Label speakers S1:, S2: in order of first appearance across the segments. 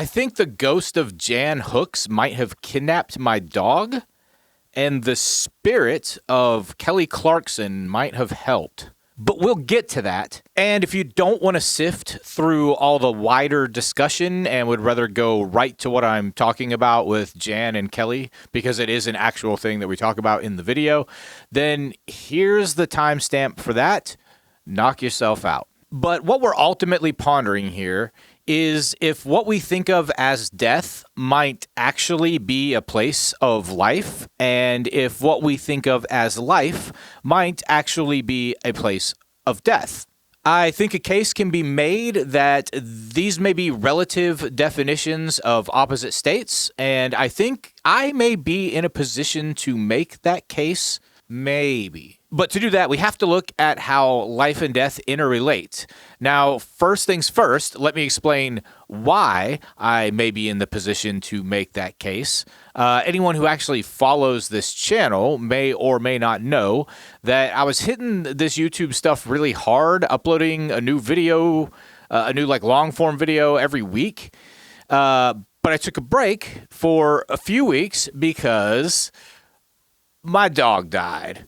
S1: I think the ghost of Jan Hooks might have kidnapped my dog, and the spirit of Kelly Clarkson might have helped. But we'll get to that. And if you don't want to sift through all the wider discussion and would rather go right to what I'm talking about with Jan and Kelly, because it is an actual thing that we talk about in the video, then here's the timestamp for that. Knock yourself out. But what we're ultimately pondering here is if what we think of as death might actually be a place of life, and if what we think of as life might actually be a place of death. I think a case can be made that these may be relative definitions of opposite states, and I think I may be in a position to make that case, maybe. But to do that, we have to look at how life and death interrelate. Now, first things first, let me explain why I may be in the position to make that case. Anyone who actually follows this channel may or may not know that I was hitting this YouTube stuff really hard, uploading a new video, a new long form video every week. But I took a break for a few weeks because my dog died.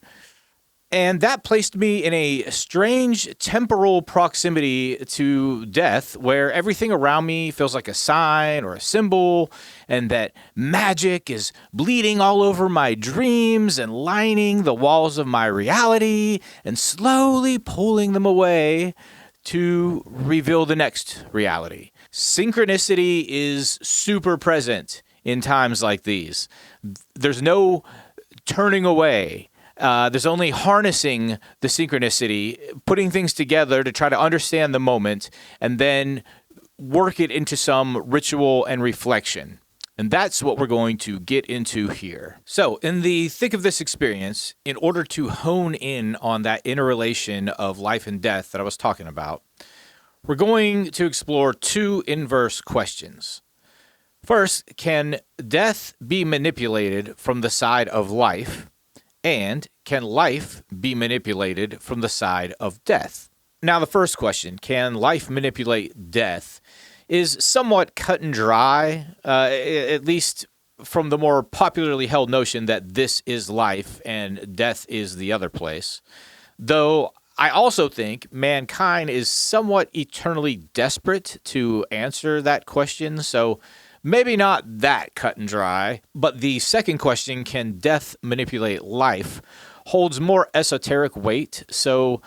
S1: And that placed me in a strange temporal proximity to death where everything around me feels like a sign or a symbol, and that magic is bleeding all over my dreams and lining the walls of my reality and slowly pulling them away to reveal the next reality. Synchronicity is super present in times like these. There's no turning away. There's only harnessing the synchronicity, putting things together to try to understand the moment, and then work it into some ritual and reflection. And that's what we're going to get into here. So, in the thick of this experience, in order to hone in on that interrelation of life and death that I was talking about, we're going to explore two inverse questions. First, can death be manipulated from the side of life? And can life be manipulated from the side of death? Now, the first question, can life manipulate death, is somewhat cut and dry, at least from the more popularly held notion that this is life and death is the other place. Though I also think mankind is somewhat eternally desperate to answer that question, so maybe not that cut and dry, but the second question, can death manipulate life, holds more esoteric weight. So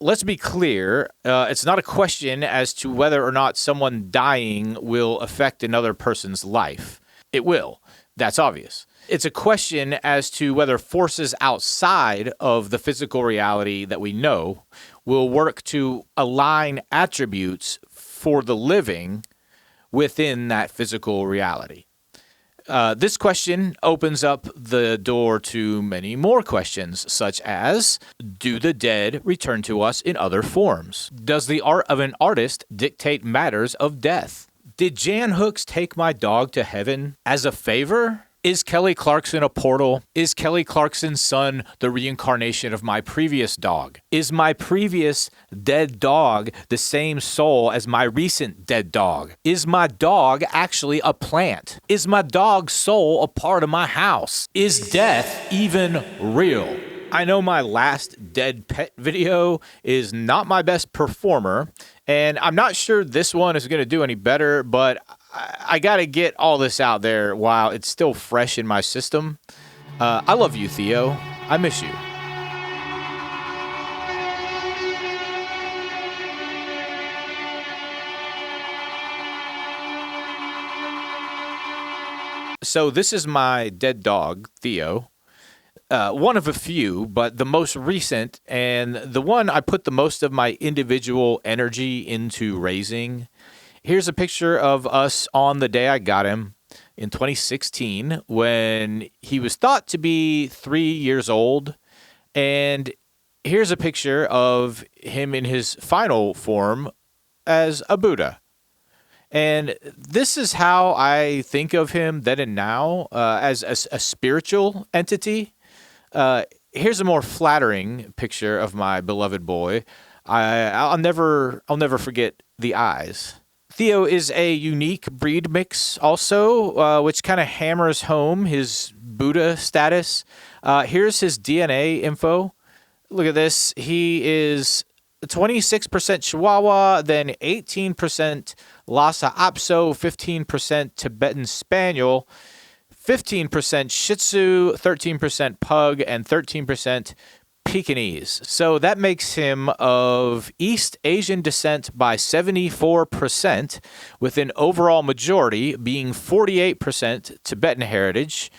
S1: let's be clear, it's not a question as to whether or not someone dying will affect another person's life. It will. That's obvious. It's a question as to whether forces outside of the physical reality that we know will work to align attributes for the living within that physical reality. This question opens up the door to many more questions, such as, do the dead return to us in other forms? Does the art of an artist dictate matters of death? Did Jan Hooks take my dog to heaven as a favor? Is Kelly Clarkson a portal? Is Kelly Clarkson's son the reincarnation of my previous dog? Is my previous dead dog the same soul as my recent dead dog? Is my dog actually a plant? Is my dog's soul a part of my house? Is death even real? I know my last dead pet video is not my best performer, and I'm not sure this one is going to do any better, but I got to get all this out there while it's still fresh in my system. I love you, Theo. I miss you. So this is my dead dog, Theo. One of a few, but the most recent, and the one I put the most of my individual energy into raising. Here's a picture of us on the day I got him in 2016 when he was thought to be 3 years old. And here's a picture of him in his final form as a Buddha. And this is how I think of him then and now, as a spiritual entity. Here's a more flattering picture of my beloved boy. I'll never forget the eyes. Theo is a unique breed mix also, which kind of hammers home his Buddha status. Here's his DNA info. Look at this. He is 26% Chihuahua, then 18% Lhasa Apso, 15% Tibetan Spaniel, 15% Shih Tzu, 13% Pug, and 13% Pekingese. So that makes him of East Asian descent by 74%, with an overall majority being 48% Tibetan heritage.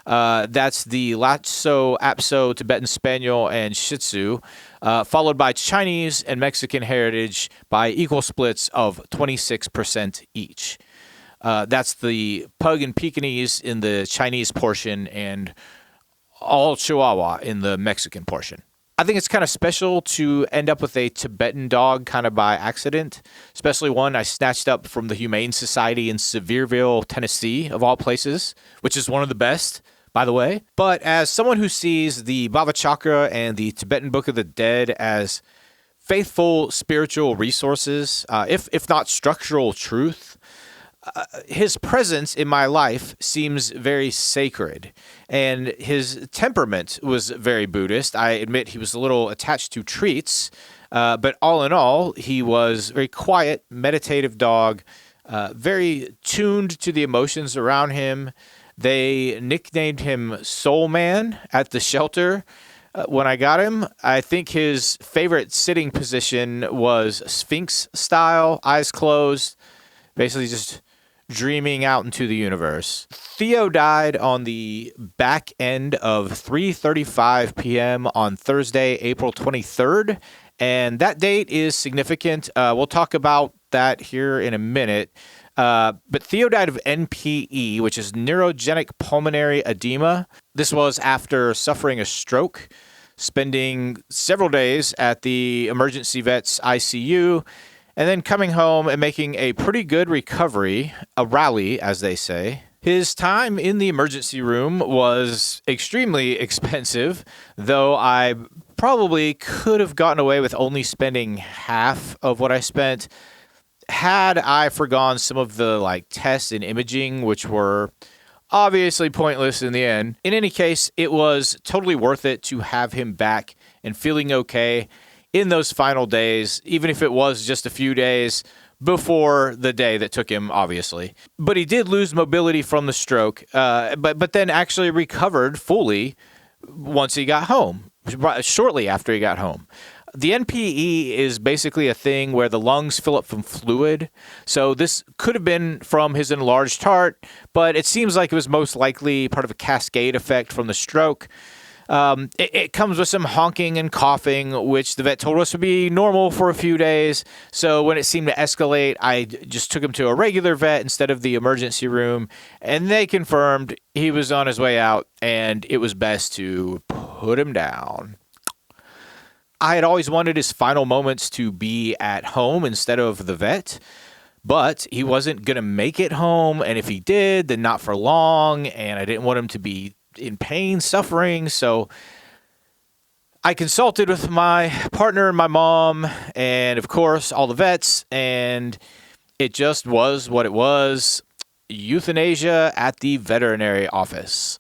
S1: That's the Lhasa Apso, Tibetan Spaniel, and Shih Tzu, followed by Chinese and Mexican heritage by equal splits of 26% each. That's the Pug and Pekingese in the Chinese portion and all Chihuahua in the Mexican portion. I think it's kind of special to end up with a Tibetan dog kind of by accident, especially one I snatched up from the Humane Society in Sevierville, Tennessee, of all places, which is one of the best, by the way. But as someone who sees the Bhava Chakra and the Tibetan Book of the Dead as faithful spiritual resources, if not structural truth, his presence in my life seems very sacred, and his temperament was very Buddhist. I admit he was a little attached to treats, but all in all, he was a very quiet, meditative dog, very tuned to the emotions around him. They nicknamed him Soul Man at the shelter when I got him. I think his favorite sitting position was Sphinx style, eyes closed, basically just dreaming out into the universe. Theo died on the back end of 3:35 p.m. on Thursday, April 23rd, and that date is significant. We'll talk about that here in a minute. But Theo died of NPE, which is neurogenic pulmonary edema. This was after suffering a stroke, spending several days at the emergency vet's ICU, and then coming home and making a pretty good recovery, a rally, as they say. His time in the emergency room was extremely expensive, though I probably could have gotten away with only spending half of what I spent had I forgone some of the tests and imaging, which were obviously pointless in the end. In any case, it was totally worth it to have him back and feeling okay in those final days, even if it was just a few days before the day that took him, obviously. But he did lose mobility from the stroke, but then actually recovered fully once he got home, shortly after he got home. The NPE is basically a thing where the lungs fill up from fluid. So this could have been from his enlarged heart, but it seems like it was most likely part of a cascade effect from the stroke. It comes with some honking and coughing, which the vet told us would be normal for a few days. So when it seemed to escalate, I just took him to a regular vet instead of the emergency room, and they confirmed he was on his way out and it was best to put him down. I had always wanted his final moments to be at home instead of the vet, but he wasn't going to make it home, and if he did, then not for long, and I didn't want him to be in pain, suffering, so I consulted with my partner and my mom, and of course, all the vets, and it just was what it was: euthanasia at the veterinary office.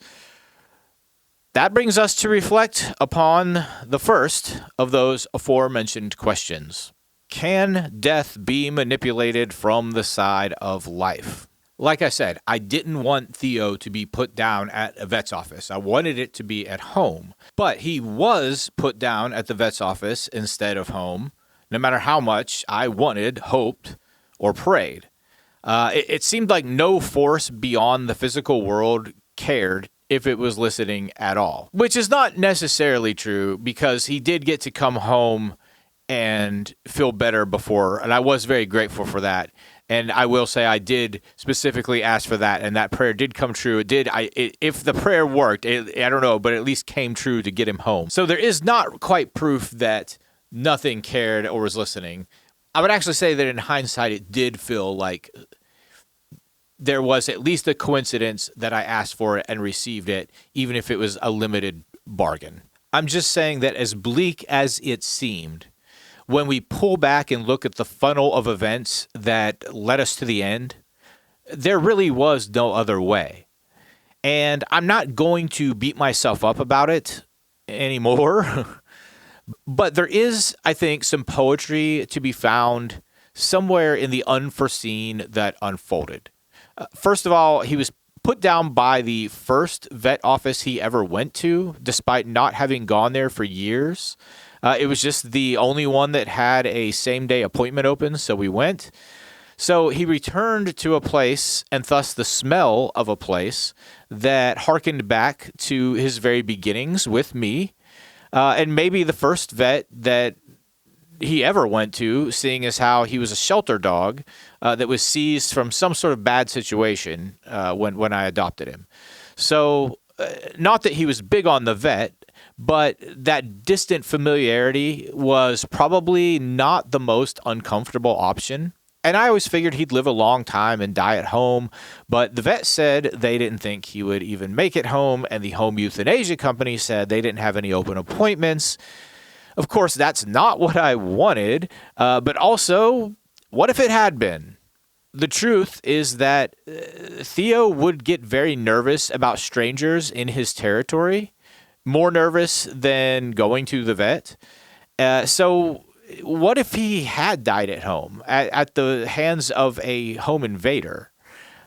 S1: That brings us to reflect upon the first of those aforementioned questions. Can death be manipulated from the side of life? Like I said, I didn't want Theo to be put down at a vet's office. I wanted it to be at home. But he was put down at the vet's office instead of home, no matter how much I wanted, hoped, or prayed. It seemed like no force beyond the physical world cared if it was listening at all, which is not necessarily true because he did get to come home and feel better before, and I was very grateful for that. And I will say I did specifically ask for that, and that prayer did come true. It did. If the prayer worked, I don't know, but it at least came true to get him home. So there is not quite proof that nothing cared or was listening. I would actually say that in hindsight, it did feel like there was at least a coincidence that I asked for it and received it, even if it was a limited bargain. I'm just saying that as bleak as it seemed, when we pull back and look at the funnel of events that led us to the end, there really was no other way. And I'm not going to beat myself up about it anymore. But there is, I think, some poetry to be found somewhere in the unforeseen that unfolded. First of all, he was put down by the first vet office he ever went to, despite not having gone there for years. It was just the only one that had a same-day appointment open, so we went. So he returned to a place, and thus the smell of a place, that harkened back to his very beginnings with me. And maybe the first vet that he ever went to, seeing as how he was a shelter dog that was seized from some sort of bad situation when I adopted him. So not that he was big on the vet, but that distant familiarity was probably not the most uncomfortable option. And I always figured he'd live a long time and die at home, but the vet said they didn't think he would even make it home, and the home euthanasia company said they didn't have any open appointments. Of course, that's not what I wanted, but also, what if it had been? The truth is that Theo would get very nervous about strangers in his territory, more nervous than going to the vet. So what if he had died at home at the hands of a home invader?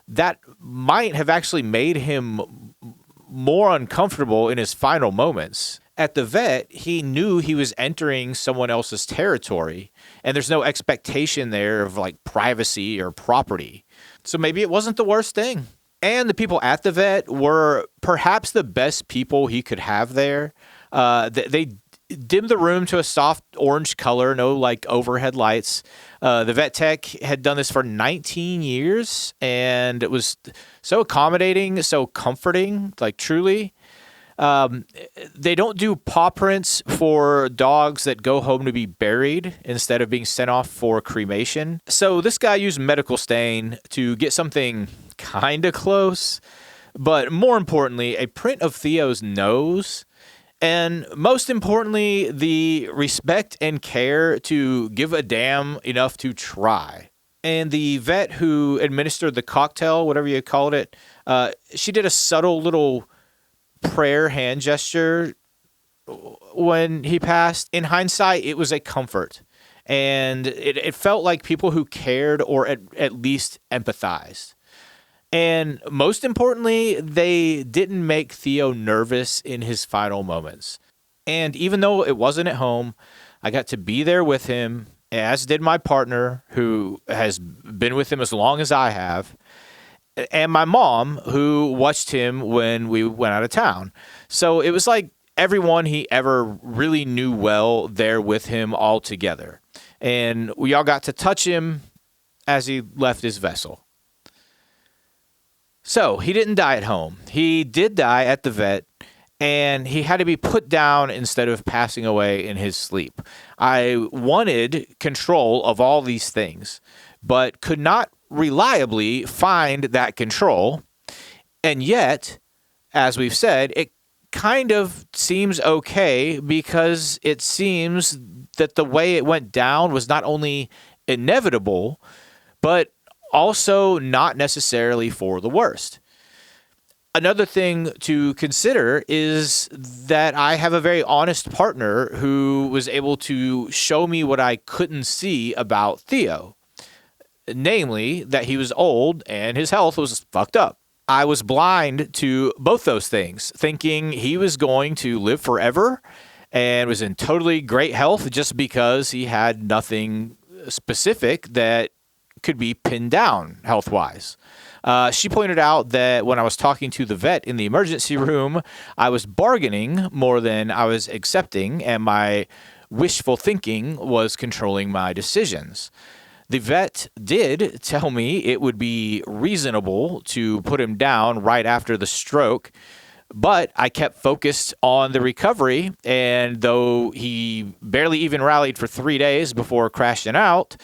S1: That might have actually made him more uncomfortable in his final moments. At the vet, he knew he was entering someone else's territory, and there's no expectation there of like privacy or property. So maybe it wasn't the worst thing. And the people at the vet were perhaps the best people he could have there. They dimmed the room to a soft orange color, no like overhead lights. The vet tech had done this for 19 years, and it was so accommodating, so comforting, like truly. They don't do paw prints for dogs that go home to be buried instead of being sent off for cremation. So this guy used medical stain to get something kind of close, but more importantly, a print of Theo's nose. And most importantly, the respect and care to give a damn enough to try. And the vet who administered the cocktail, whatever you called it, she did a subtle little prayer hand gesture when he passed. In hindsight, it was a comfort. And it felt like people who cared or at least empathized. And most importantly, they didn't make Theo nervous in his final moments. And even though it wasn't at home, I got to be there with him, as did my partner, who has been with him as long as I have, and my mom, who watched him when we went out of town. So it was like everyone he ever really knew well there with him all together. And we all got to touch him as he left his vessel. So he didn't die at home. He did die at the vet, and he had to be put down instead of passing away in his sleep. I wanted control of all these things, but could not reliably find that control. And yet, as we've said, it kind of seems okay, because it seems that the way it went down was not only inevitable, but also not necessarily for the worst. Another thing to consider is that I have a very honest partner who was able to show me what I couldn't see about Theo. Namely, that he was old and his health was fucked up. I was blind to both those things, thinking he was going to live forever and was in totally great health just because he had nothing specific that could be pinned down health-wise. She pointed out that when I was talking to the vet in the emergency room, I was bargaining more than I was accepting, and my wishful thinking was controlling my decisions. The vet did tell me it would be reasonable to put him down right after the stroke, but I kept focused on the recovery, and though he barely even rallied for 3 days before crashing out,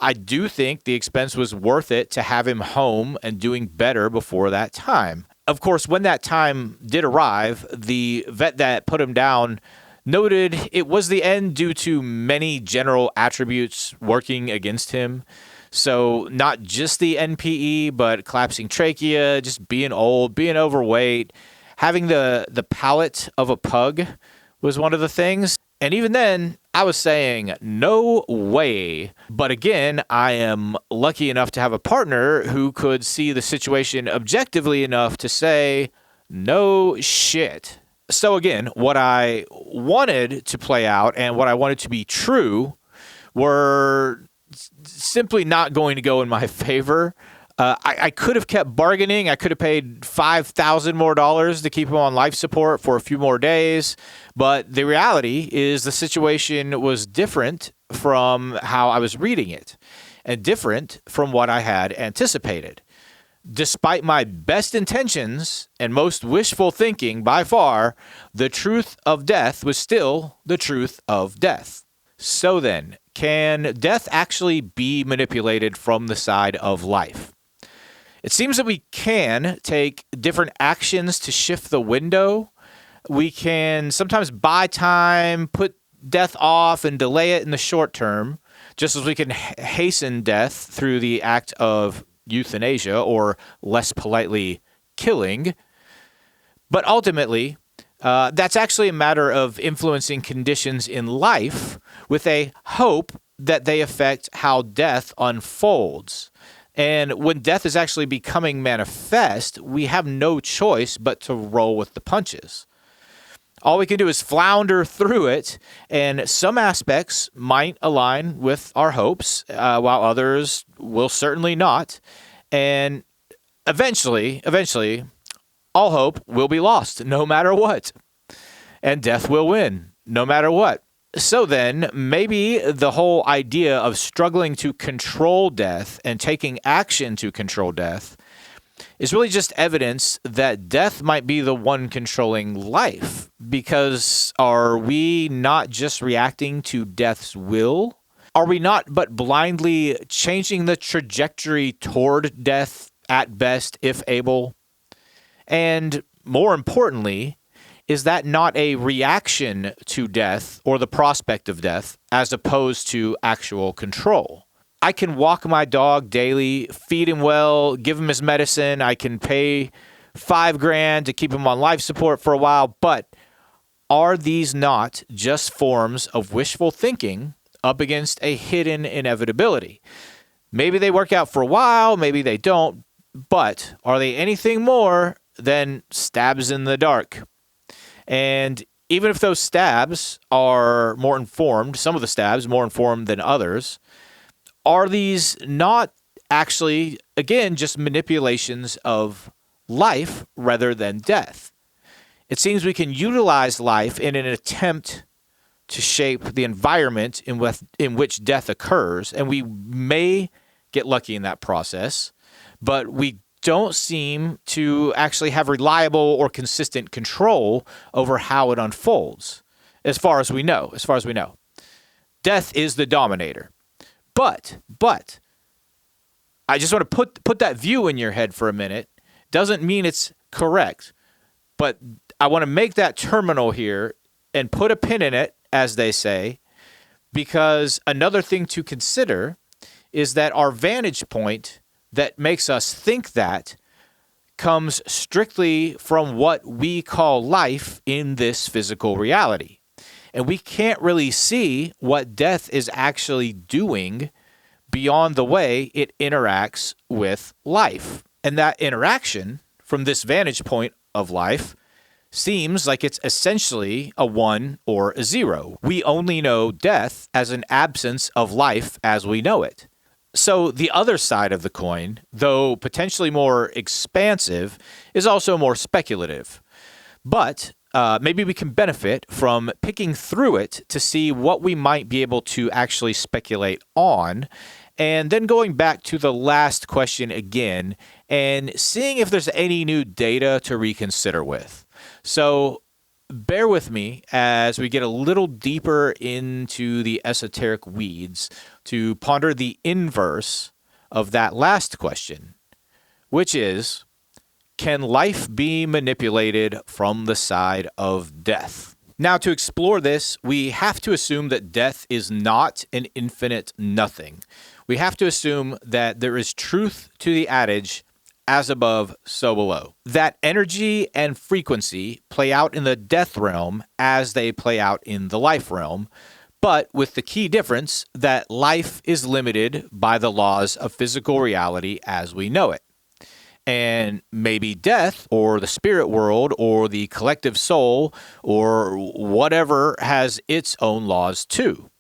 S1: I do think the expense was worth it to have him home and doing better before that time. Of course, when that time did arrive, the vet that put him down noted it was the end due to many general attributes working against him. So not just the NPE, but collapsing trachea, just being old, being overweight, having the palate of a pug was one of the things. And even then, I was saying, no way. But again, I am lucky enough to have a partner who could see the situation objectively enough to say, no shit. So again, what I wanted to play out and what I wanted to be true were simply not going to go in my favor. I could have kept bargaining. I could have paid $5,000 more to keep him on life support for a few more days. But the reality is the situation was different from how I was reading it and different from what I had anticipated. Despite my best intentions and most wishful thinking by far, the truth of death was still the truth of death. So then, can death actually be manipulated from the side of life? It seems that we can take different actions to shift the window. We can sometimes buy time, put death off, and delay it in the short term, just as we can hasten death through the act of euthanasia, or less politely, killing. But ultimately, that's actually a matter of influencing conditions in life with a hope that they affect how death unfolds. And when death is actually becoming manifest, we have no choice but to roll with the punches. All we can do is flounder through it, and some aspects might align with our hopes, while others will certainly not. And eventually, all hope will be lost, no matter what. And death will win, no matter what. So then, maybe the whole idea of struggling to control death and taking action to control death is really just evidence that death might be the one controlling life. Because are we not just reacting to death's will? Are we not but blindly changing the trajectory toward death at best, if able? And more importantly, is that not a reaction to death or the prospect of death as opposed to actual control? I can walk my dog daily, feed him well, give him his medicine. I can pay $5,000 to keep him on life support for a while. But are these not just forms of wishful thinking up against a hidden inevitability? Maybe they work out for a while, maybe they don't. But are they anything more than stabs in the dark? And even if those stabs are more informed, some of the stabs more informed than others, are these not actually, again, just manipulations of life rather than death? It seems we can utilize life in an attempt to shape the environment in which death occurs, and we may get lucky in that process, but we don't seem to actually have reliable or consistent control over how it unfolds, as far as we know. Death is the dominator. But, I just want to put that view in your head for a minute. Doesn't mean it's correct, but I want to make that terminal here and put a pin in it, as they say, because another thing to consider is that our vantage point that makes us think that comes strictly from what we call life in this physical reality. And we can't really see what death is actually doing beyond the way it interacts with life. And that interaction, from this vantage point of life, seems like it's essentially a 1 or a 0. We only know death as an absence of life as we know it. So the other side of the coin, though potentially more expansive, is also more speculative. But maybe we can benefit from picking through it to see what we might be able to actually speculate on, and then going back to the last question again and seeing if there's any new data to reconsider with. So bear with me as we get a little deeper into the esoteric weeds to ponder the inverse of that last question, which is, can life be manipulated from the side of death? Now, to explore this, we have to assume that death is not an infinite nothing. We have to assume that there is truth to the adage, as above, so below. That energy and frequency play out in the death realm as they play out in the life realm, but with the key difference that life is limited by the laws of physical reality as we know it. And maybe death, or the spirit world, or the collective soul, or whatever has its own laws too.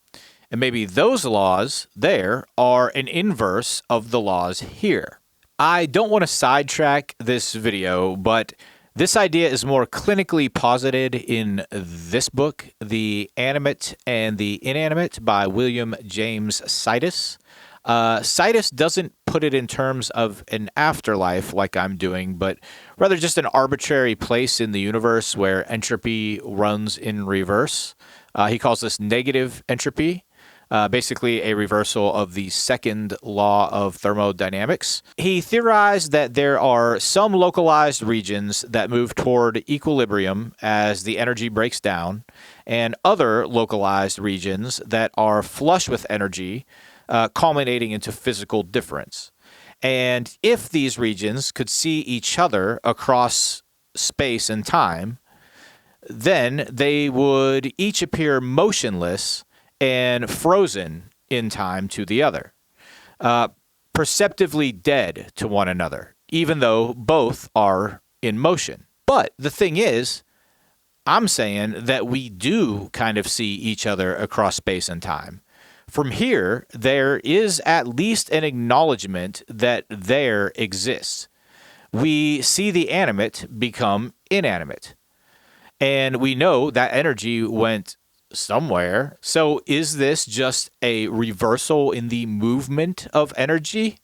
S1: And maybe those laws there are an inverse of the laws here. I don't want to sidetrack this video, but this idea is more clinically posited in this book, The Animate and the Inanimate by William James Silas. Silas doesn't put it in terms of an afterlife like I'm doing, but rather just an arbitrary place in the universe where entropy runs in reverse. He calls this negative entropy. Basically a reversal of the second law of thermodynamics. He theorized that there are some localized regions that move toward equilibrium as the energy breaks down, and other localized regions that are flush with energy, culminating into physical difference. And if these regions could see each other across space and time, then they would each appear motionless and frozen in time to the other, perceptively dead to one another, even though both are in motion. But the thing is, I'm saying that we do kind of see each other across space and time. From here, there is at least an acknowledgement that there exists. We see the animate become inanimate, and we know that energy went somewhere. So is this just a reversal in the movement of energy?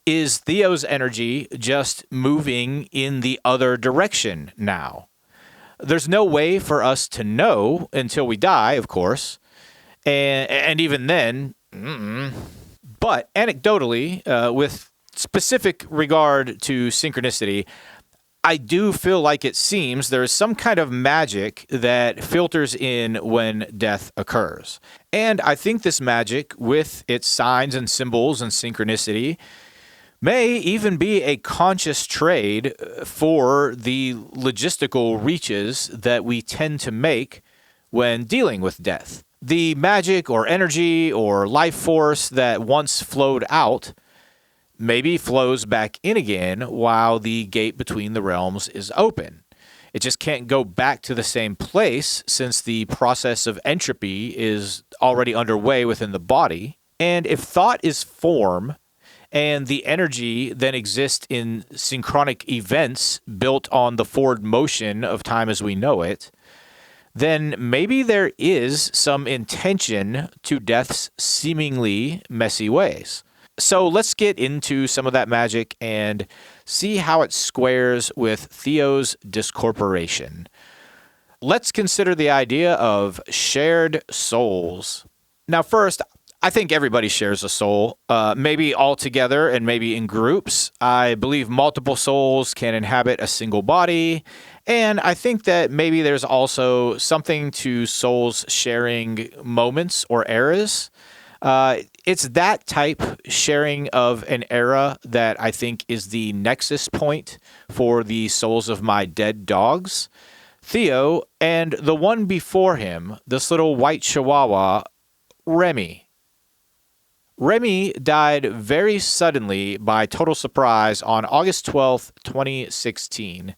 S1: Is Theo's energy just moving in the other direction now? There's no way for us to know until we die, of course. And even then, but anecdotally, with specific regard to synchronicity, I do feel like it seems there is some kind of magic that filters in when death occurs. And I think this magic, with its signs and symbols and synchronicity, may even be a conscious trade for the logistical reaches that we tend to make when dealing with death. The magic or energy or life force that once flowed out maybe flows back in again while the gate between the realms is open. It just can't go back to the same place since the process of entropy is already underway within the body. And if thought is form, and the energy then exists in synchronic events built on the forward motion of time as we know it, then maybe there is some intention to death's seemingly messy ways. So let's get into some of that magic and see how it squares with Theo's discorporation. Let's consider the idea of shared souls. Now, first, I think everybody shares a soul, maybe all together and maybe in groups. I believe multiple souls can inhabit a single body, and I think that maybe there's also something to souls sharing moments or eras. It's that type sharing of an era that I think is the nexus point for the souls of my dead dogs, Theo, and the one before him, this little white chihuahua, Remy. Remy died very suddenly by total surprise on August 12th, 2016.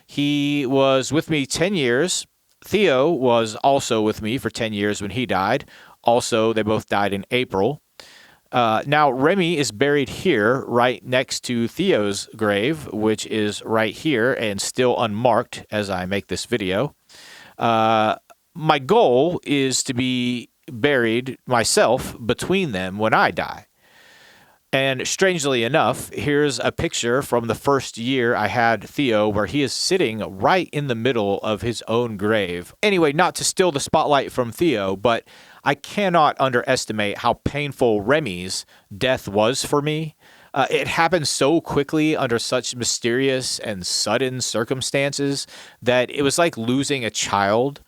S1: He was with me 10 years. Theo was also with me for 10 years when he died. Also, they both died in April. Now, Remy is buried here right next to Theo's grave, which is right here and still unmarked as I make this video. My goal is to be buried myself between them when I die. And strangely enough, here's a picture from the first year I had Theo where he is sitting right in the middle of his own grave. Anyway, not to steal the spotlight from Theo, but I cannot underestimate how painful Remy's death was for me. It happened so quickly under such mysterious and sudden circumstances that it was like losing a child.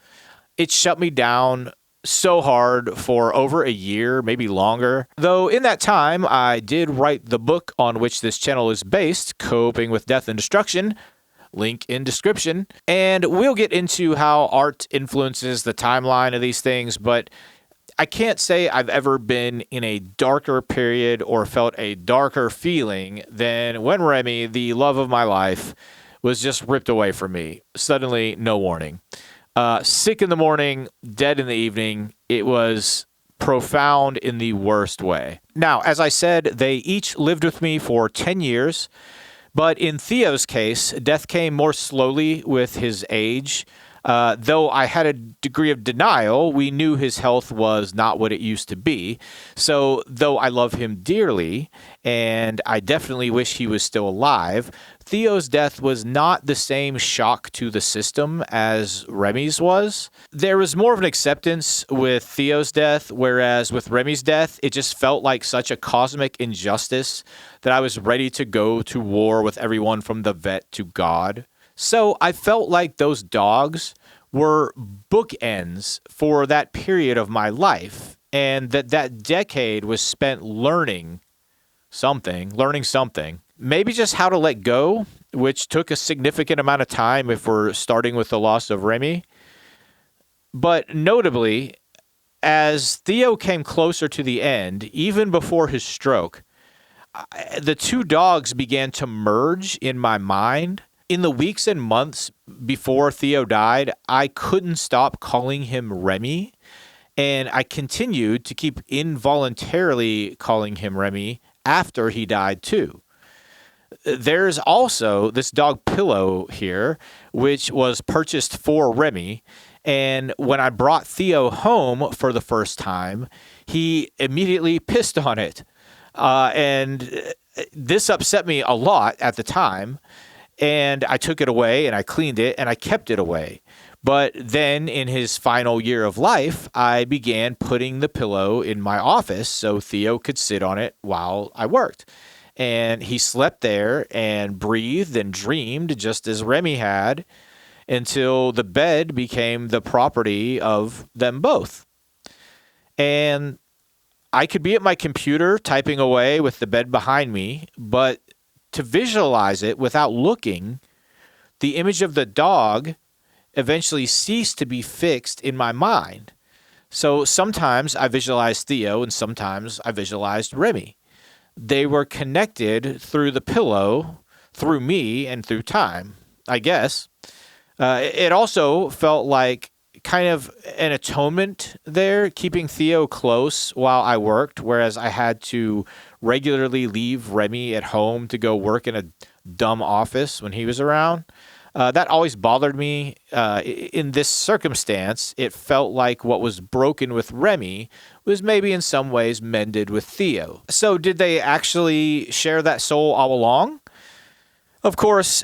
S1: It shut me down so hard for over a year, maybe longer. Though in that time, I did write the book on which this channel is based, Coping with Death and Destruction. Link in description. And we'll get into how art influences the timeline of these things, but I can't say I've ever been in a darker period or felt a darker feeling than when Remy, the love of my life, was just ripped away from me. Suddenly, no warning. Sick in the morning, dead in the evening. It was profound in the worst way. Now, as I said, they each lived with me for 10 years. But in Theo's case, death came more slowly with his age. Though I had a degree of denial, we knew his health was not what it used to be. So, though I love him dearly, and I definitely wish he was still alive, Theo's death was not the same shock to the system as Remy's was. There was more of an acceptance with Theo's death, whereas with Remy's death, it just felt like such a cosmic injustice that I was ready to go to war with everyone from the vet to God. So I felt like those dogs were bookends for that period of my life, and that decade was spent learning something, maybe just how to let go, which took a significant amount of time if we're starting with the loss of Remy. But notably, as Theo came closer to the end, even before his stroke, the two dogs began to merge in my mind. In the weeks and months before Theo died, I couldn't stop calling him Remy, and I continued to keep involuntarily calling him Remy after he died too. There's also this dog Pillow here, which was purchased for Remy, and when I brought Theo home for the first time, he immediately pissed on it. And this upset me a lot at the time. And I took it away and I cleaned it and I kept it away. But then in his final year of life, I began putting the pillow in my office so Theo could sit on it while I worked. And he slept there and breathed and dreamed just as Remy had until the bed became the property of them both. And I could be at my computer typing away with the bed behind me, but to visualize it without looking, the image of the dog eventually ceased to be fixed in my mind. So sometimes I visualized Theo and sometimes I visualized Remy. They were connected through the pillow, through me, and through time, I guess. It also felt like kind of an atonement there, keeping Theo close while I worked, whereas I had to regularly leave Remy at home to go work in a dumb office when he was around. That always bothered me. In this circumstance, it felt like what was broken with Remy was maybe in some ways mended with Theo. So did they actually share that soul all along? Of course,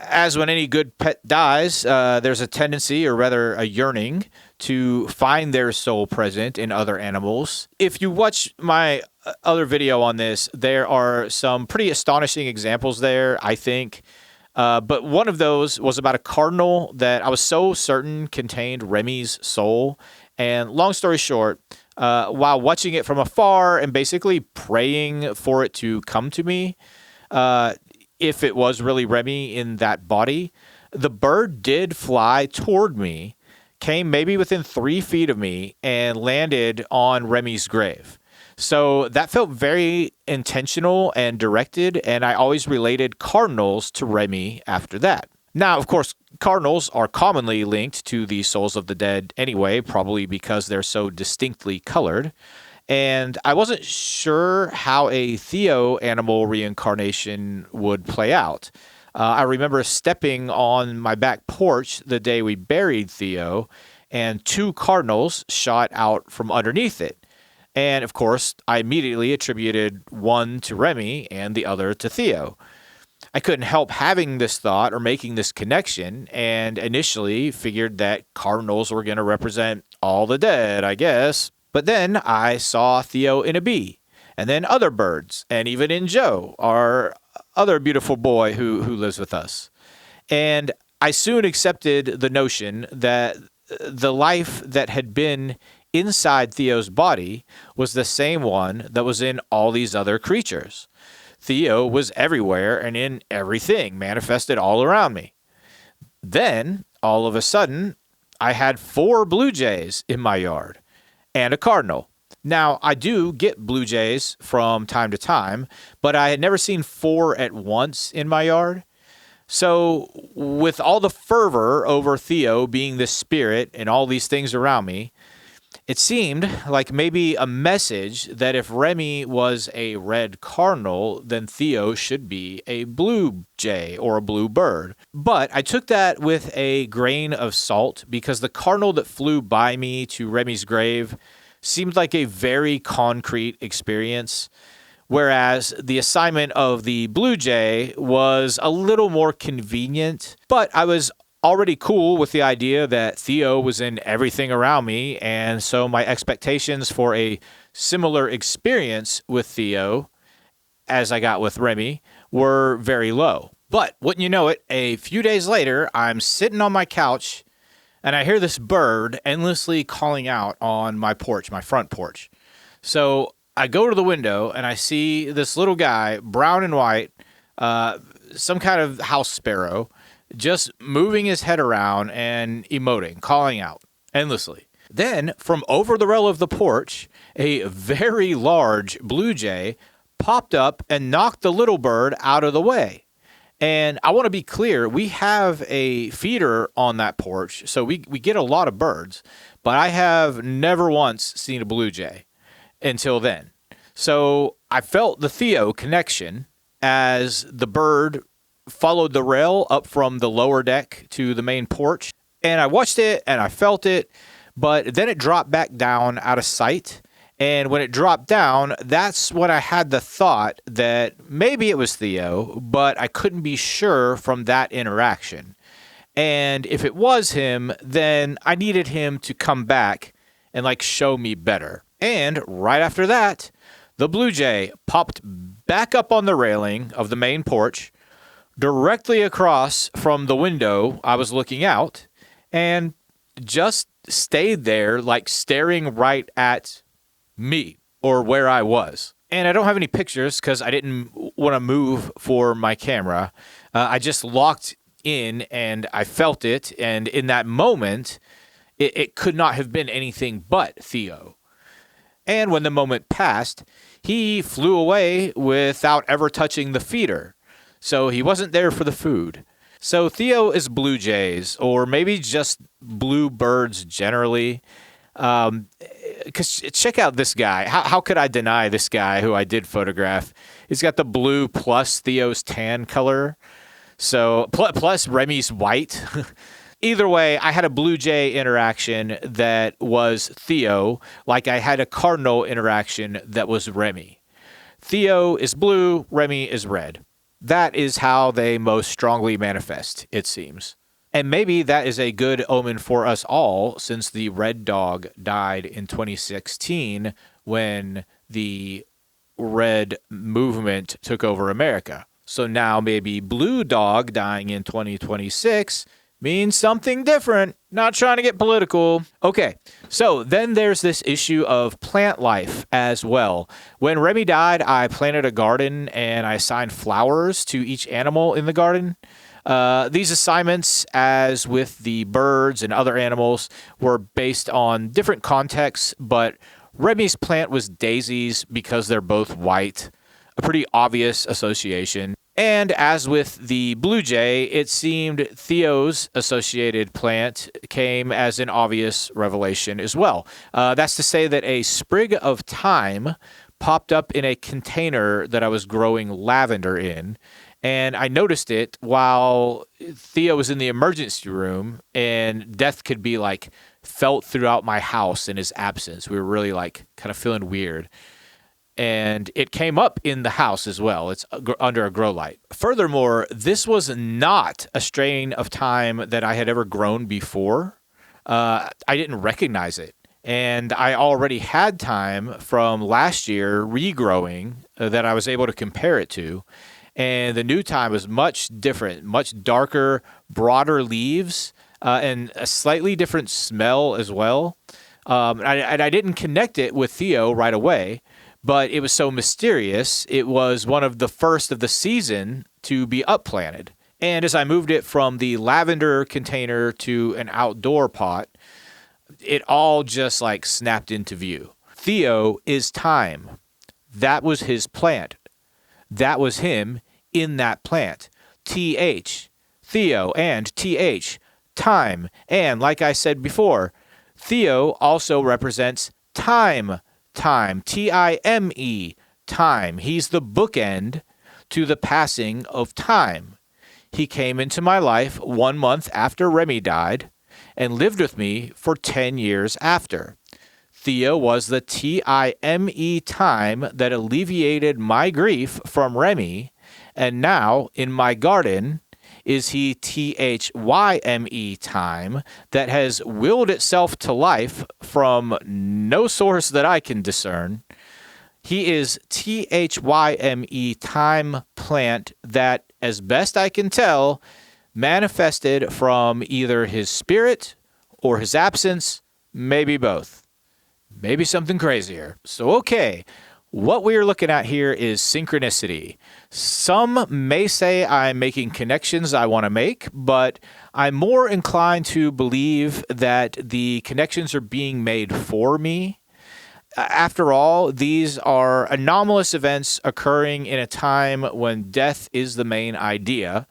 S1: as when any good pet dies, there's a tendency, or rather a yearning, to find their soul present in other animals. If you watch my other video on this, there are some pretty astonishing examples there, I think. But one of those was about a cardinal that I was so certain contained Remy's soul. And long story short, while watching it from afar and basically praying for it to come to me, if it was really Remy in that body, the bird did fly toward me, came maybe within 3 feet of me, and landed on Remy's grave. So that felt very intentional and directed, and I always related cardinals to Remy after that. Now, of course, cardinals are commonly linked to the souls of the dead anyway, probably because they're so distinctly colored. And I wasn't sure how a Theo animal reincarnation would play out. I remember stepping on my back porch the day we buried Theo, and 2 cardinals shot out from underneath it. And of course, I immediately attributed one to Remy and the other to Theo. I couldn't help having this thought or making this connection, and initially figured that cardinals were going to represent all the dead, I guess. But then I saw Theo in a bee, and then other birds, and even in Joe, our other beautiful boy who lives with us. And I soon accepted the notion that the life that had been inside Theo's body was the same one that was in all these other creatures. Theo was everywhere and in everything, manifested all around me. Then, all of a sudden, I had 4 blue jays in my yard and a cardinal. Now, I do get blue jays from time to time, but I had never seen 4 at once in my yard. So, with all the fervor over Theo being the spirit and all these things around me, it seemed like maybe a message that if Remy was a red cardinal, then Theo should be a blue jay or a blue bird. But I took that with a grain of salt because the cardinal that flew by me to Remy's grave seemed like a very concrete experience, whereas the assignment of the blue jay was a little more convenient. But I was already cool with the idea that Theo was in everything around me, and so my expectations for a similar experience with Theo as I got with Remy were very low. But wouldn't you know it, a few days later, I'm sitting on my couch and I hear this bird endlessly calling out on my porch, my front porch. So I go to the window and I see this little guy, brown and white, some kind of house sparrow, just moving his head around and emoting, calling out endlessly. Then, from over the rail of the porch, a very large blue jay popped up and knocked the little bird out of the way. And I want to be clear, we have a feeder on that porch, so we get a lot of birds, but I have never once seen a blue jay until then. So I felt the Theo connection as the bird followed the rail up from the lower deck to the main porch, and I watched it and I felt it, but then it dropped back down out of sight. And when it dropped down, that's when I had the thought that maybe it was Theo, but I couldn't be sure from that interaction. And if it was him, then I needed him to come back and show me better. And right after that, the blue jay popped back up on the railing of the main porch, directly across from the window I was looking out, and just stayed there, staring right at me or where I was. And I don't have any pictures because I didn't want to move for my camera. I just locked in and I felt it. And in that moment, it could not have been anything but Theo. And when the moment passed, he flew away without ever touching the feeder. So he wasn't there for the food. So Theo is blue jays, or maybe just blue birds generally. Because check out this guy. How could I deny this guy who I did photograph? He's got the blue plus Theo's tan color. So plus Remy's white. Either way, I had a blue jay interaction that was Theo, like I had a cardinal interaction that was Remy. Theo is blue, Remy is red. That is how they most strongly manifest, it seems. And maybe that is a good omen for us all, since the red dog died in 2016 when the red movement took over America. So now maybe blue dog dying in 2026 means something different. Not trying to get political. Okay, so then there's this issue of plant life as well. When Remy died, I planted a garden and I assigned flowers to each animal in the garden. These assignments, as with the birds and other animals, were based on different contexts, but Remy's plant was daisies because they're both white, a pretty obvious association. And as with the blue jay, it seemed Theo's associated plant came as an obvious revelation as well. That's to say that a sprig of thyme popped up in a container that I was growing lavender in. And I noticed it while Theo was in the emergency room, and death could be felt throughout my house in his absence. We were really kind of feeling weird. And it came up in the house as well. It's under a grow light. Furthermore, this was not a strain of thyme that I had ever grown before. I didn't recognize it. And I already had thyme from last year regrowing that I was able to compare it to. And the new thyme was much different, much darker, broader leaves. and a slightly different smell as well. I didn't connect it with Theo right away, but it was so mysterious. It was one of the first of the season to be upplanted. And as I moved it from the lavender container to an outdoor pot, it all just like snapped into view. Theo is time. That was his plant. That was him in that plant. TH, Theo, and TH, time. And like I said before, Theo also represents time, T-I-M-E, time. He's the bookend to the passing of time. He came into my life 1 month after Remy died and lived with me for 10 years after. Theo was the T-I-M-E time that alleviated my grief from Remy, and now in my garden is he T-H-Y-M-E time that has willed itself to life from no source that I can discern. He is T-H-Y-M-E time plant that, as best I can tell, manifested from either his spirit or his absence, maybe both. Maybe something crazier. So, okay, what we are looking at here is synchronicity. Some may say I'm making connections I want to make, but I'm more inclined to believe that the connections are being made for me. After all, these are anomalous events occurring in a time when death is the main idea.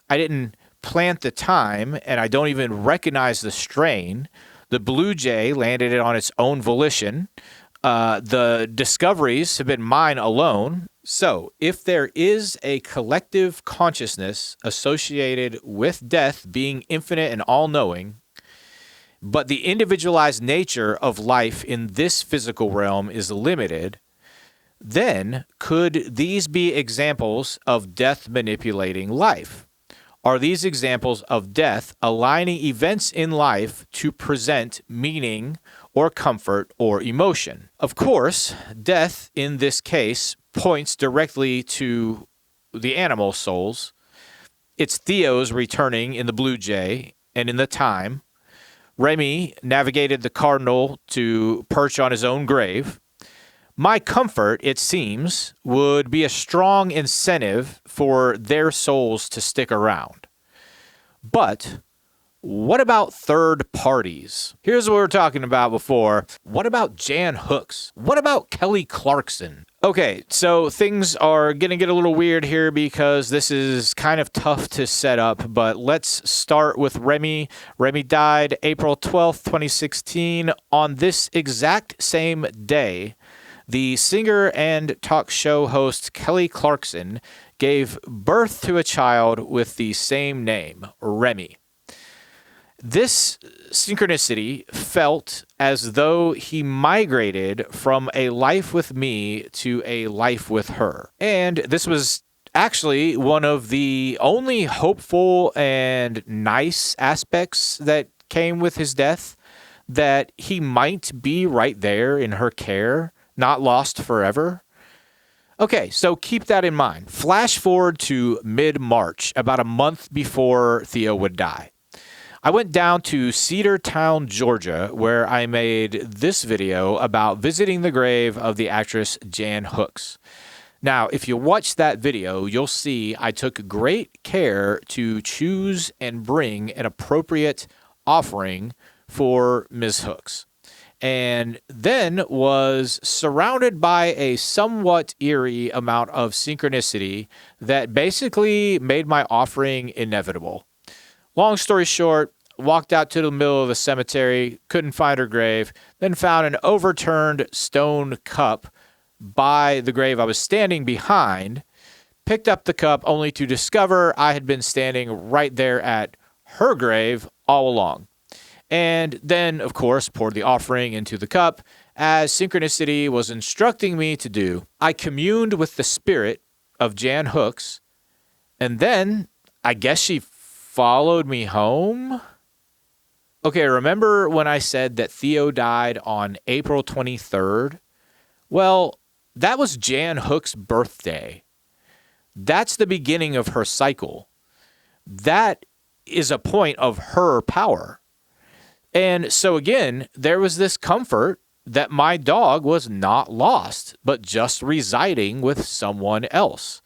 S1: I didn't plant the time, and I don't even recognize the strain. The blue jay landed it on its own volition. The discoveries have been mine alone. So, if there is a collective consciousness associated with death being infinite and all-knowing, but the individualized nature of life in this physical realm is limited, then could these be examples of death manipulating life? Are these examples of death aligning events in life to present meaning or comfort or emotion? Of course, death in this case points directly to the animal souls. It's Theo's returning in the blue jay and in the time. Remy navigated the cardinal to perch on his own grave. My comfort, it seems, would be a strong incentive for their souls to stick around. But what about third parties? Here's what we were talking about before. What about Jan Hooks? What about Kelly Clarkson? Okay, so things are going to get a little weird here because this is kind of tough to set up, but let's start with Remy. Remy died April 12th, 2016. On this exact same day, the singer and talk show host Kelly Clarkson gave birth to a child with the same name, Remy. This synchronicity felt as though he migrated from a life with me to a life with her. And this was actually one of the only hopeful and nice aspects that came with his death, that he might be right there in her care, not lost forever. Okay, so keep that in mind. Flash forward to mid-March, about a month before Theo would die. I went down to Cedartown, Georgia, where I made this video about visiting the grave of the actress Jan Hooks. Now, if you watch that video, you'll see I took great care to choose and bring an appropriate offering for Ms. Hooks, and then was surrounded by a somewhat eerie amount of synchronicity that basically made my offering inevitable. Long story short, walked out to the middle of the cemetery, couldn't find her grave, then found an overturned stone cup by the grave I was standing behind, picked up the cup only to discover I had been standing right there at her grave all along. And then, of course, poured the offering into the cup, as synchronicity was instructing me to do. I communed with the spirit of Jan Hooks, and then I guess she followed me home? Okay, remember when I said that Theo died on April 23rd? Well, that was Jan Hooks' birthday. That's the beginning of her cycle. That is a point of her power. And so again, there was this comfort that my dog was not lost, but just residing with someone else.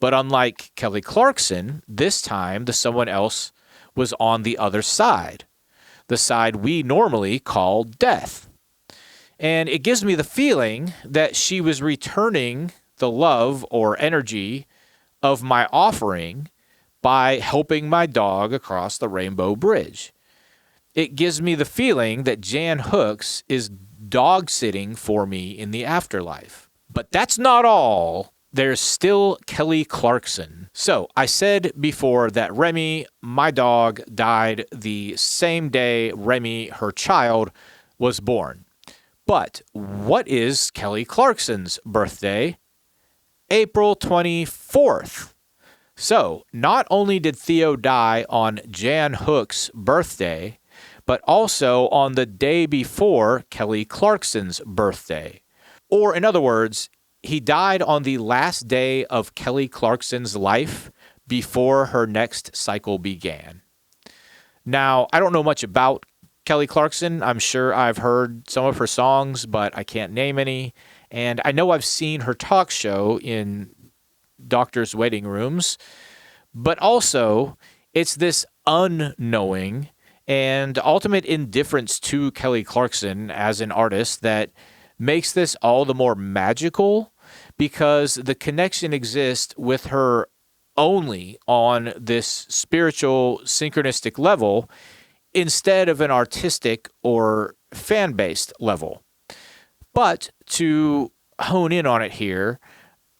S1: But unlike Kelly Clarkson, this time the someone else was on the other side, the side we normally call death. And it gives me the feeling that she was returning the love or energy of my offering by helping my dog across the Rainbow Bridge. It gives me the feeling that Jan Hooks is dog sitting for me in the afterlife. But that's not all. There's still Kelly Clarkson. So I said before that Remy, my dog, died the same day Remy, her child, was born. But what is Kelly Clarkson's birthday? April 24th. So not only did Theo die on Jan Hooks' birthday, but also on the day before Kelly Clarkson's birthday. Or in other words, he died on the last day of Kelly Clarkson's life before her next cycle began. Now, I don't know much about Kelly Clarkson. I'm sure I've heard some of her songs, but I can't name any. And I know I've seen her talk show in doctors' waiting rooms. But also, it's this unknowing and ultimate indifference to Kelly Clarkson as an artist that makes this all the more magical, because the connection exists with her only on this spiritual synchronistic level instead of an artistic or fan-based level. But to hone in on it here,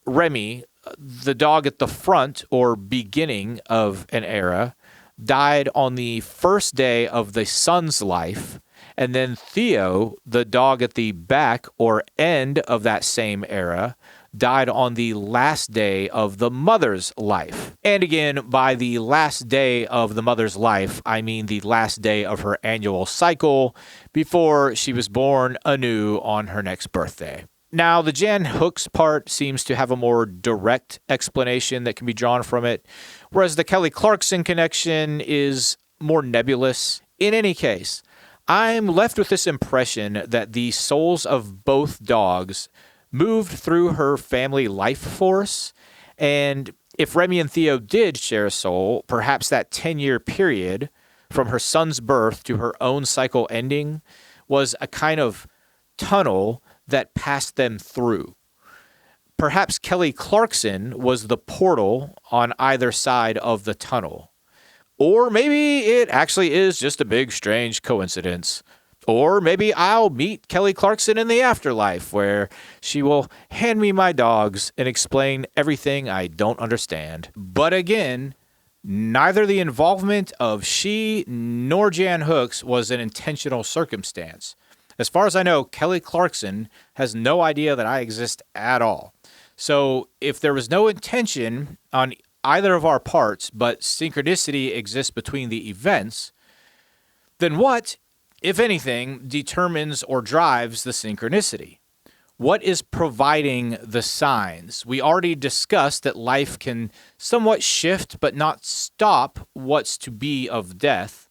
S1: Remy, the dog at the front or beginning of an era, died on the first day of the son's life, and then Theo, the dog at the back or end of that same era, died on the last day of the mother's life. And again, by the last day of the mother's life, I mean the last day of her annual cycle before she was born anew on her next birthday. Now, the Jan Hooks part seems to have a more direct explanation that can be drawn from it, whereas the Kelly Clarkson connection is more nebulous. In any case, I'm left with this impression that the souls of both dogs moved through her family life force, and if Remy and Theo did share a soul, perhaps that 10-year period from her son's birth to her own cycle ending was a kind of tunnel that passed them through. Perhaps Kelly Clarkson was the portal on either side of the tunnel. Or maybe it actually is just a big, strange coincidence. Or maybe I'll meet Kelly Clarkson in the afterlife, where she will hand me my dogs and explain everything I don't understand. But again, neither the involvement of she nor Jan Hooks was an intentional circumstance. As far as I know, Kelly Clarkson has no idea that I exist at all. So if there was no intention on either of our parts, but synchronicity exists between the events, then what, if anything, determines or drives the synchronicity? What is providing the signs? We already discussed that life can somewhat shift but not stop what's to be of death.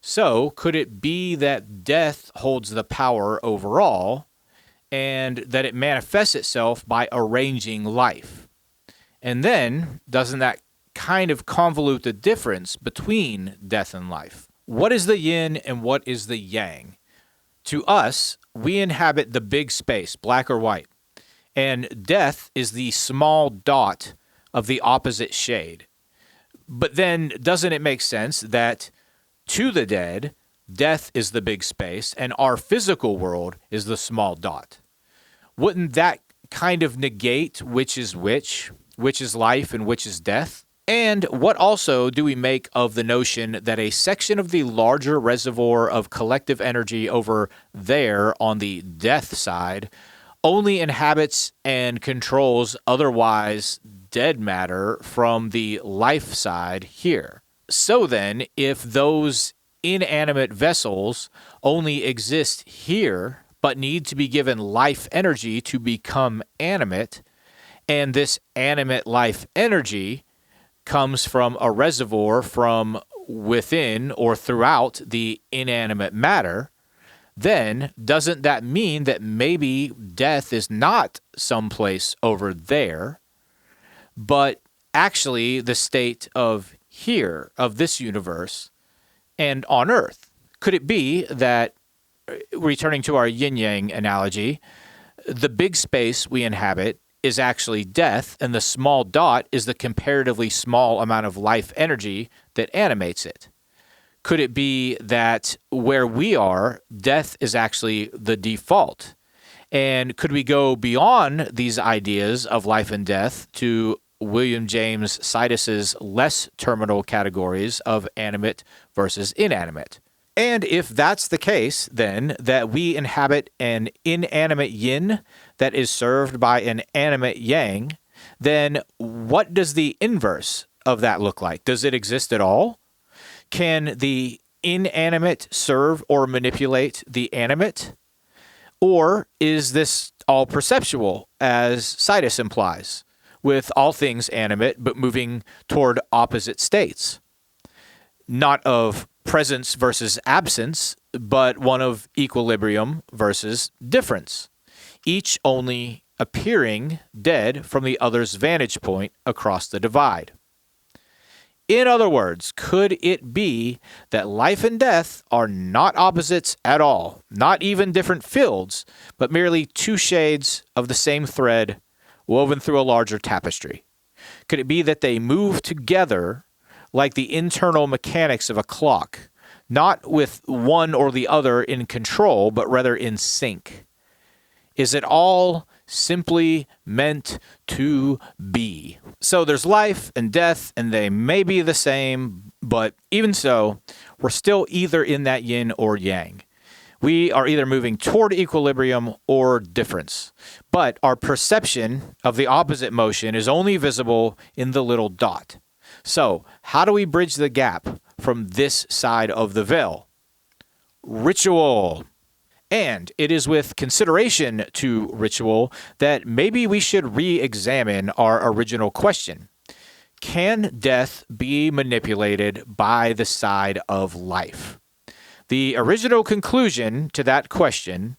S1: So could it be that death holds the power overall and that it manifests itself by arranging life? And then, doesn't that kind of convolute the difference between death and life? What is the yin and what is the yang? To us, we inhabit the big space, black or white, and death is the small dot of the opposite shade. But then, doesn't it make sense that to the dead, death is the big space, and our physical world is the small dot? Wouldn't that kind of negate which is life and which is death? And what also do we make of the notion that a section of the larger reservoir of collective energy over there on the death side only inhabits and controls otherwise dead matter from the life side here? So then, if those inanimate vessels only exist here, but need to be given life energy to become animate, and this animate life energy comes from a reservoir from within or throughout the inanimate matter, then doesn't that mean that maybe death is not someplace over there, but actually the state of here, of this universe, and on Earth? Could it be that, returning to our yin-yang analogy, the big space we inhabit is actually death, and the small dot is the comparatively small amount of life energy that animates it? Could it be that where we are, death is actually the default? And could we go beyond these ideas of life and death to William James Silas's less terminal categories of animate versus inanimate? And if that's the case, then that we inhabit an inanimate yin that is served by an animate yang, then what does the inverse of that look like? Does it exist at all? Can the inanimate serve or manipulate the animate? Or is this all perceptual, as Silas implies, with all things animate but moving toward opposite states? Not of presence versus absence, but one of equilibrium versus difference, each only appearing dead from the other's vantage point across the divide. In other words, could it be that life and death are not opposites at all, not even different fields, but merely two shades of the same thread woven through a larger tapestry? Could it be that they move together like the internal mechanics of a clock, not with one or the other in control, but rather in sync? Is it all simply meant to be? So there's life and death, and they may be the same, but even so, we're still either in that yin or yang. We are either moving toward equilibrium or difference, but our perception of the opposite motion is only visible in the little dot. So how do we bridge the gap from this side of the veil? Ritual. And it is with consideration to ritual that maybe we should re-examine our original question. Can death be manipulated by the side of life? The original conclusion to that question,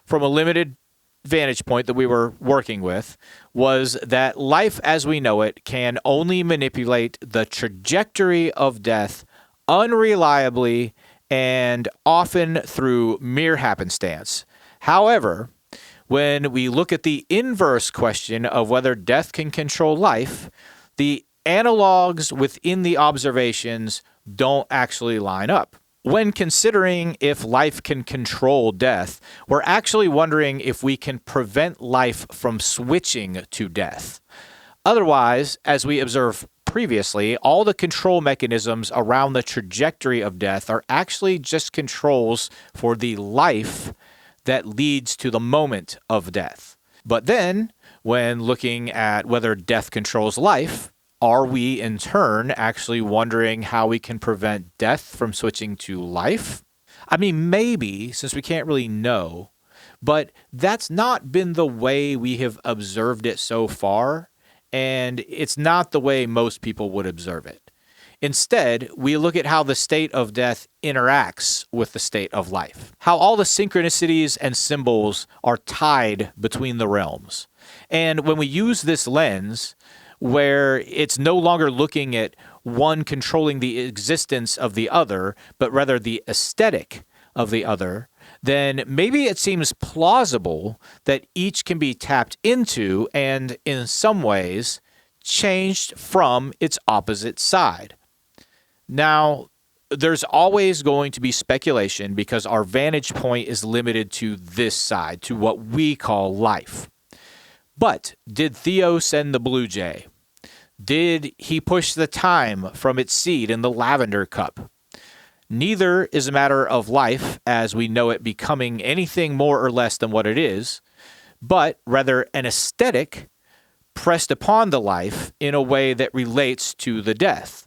S1: from a limited vantage point that we were working with, was that life as we know it can only manipulate the trajectory of death unreliably and often through mere happenstance. However, when we look at the inverse question of whether death can control life, the analogs within the observations don't actually line up. When considering if life can control death, we're actually wondering if we can prevent life from switching to death. Otherwise, as we observed previously, all the control mechanisms around the trajectory of death are actually just controls for the life that leads to the moment of death. But then, when looking at whether death controls life, are we in turn actually wondering how we can prevent death from switching to life? I mean, maybe, since we can't really know, but that's not been the way we have observed it so far. And it's not the way most people would observe it. Instead, we look at how the state of death interacts with the state of life, how all the synchronicities and symbols are tied between the realms. And when we use this lens, where it's no longer looking at one controlling the existence of the other, but rather the aesthetic of the other, then maybe it seems plausible that each can be tapped into and, in some ways, changed from its opposite side. Now, there's always going to be speculation because our vantage point is limited to this side, to what we call life. But did Theo send the blue jay? Did he push the thyme from its seed in the lavender cup? Neither is a matter of life as we know it becoming anything more or less than what it is, but rather an aesthetic pressed upon the life in a way that relates to the death.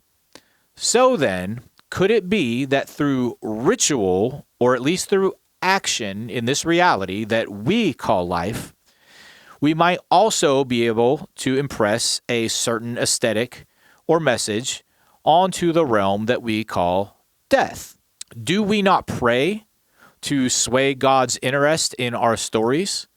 S1: So then, could it be that through ritual, or at least through action in this reality that we call life, we might also be able to impress a certain aesthetic or message onto the realm that we call death. Do we not pray to sway God's interest in our stories?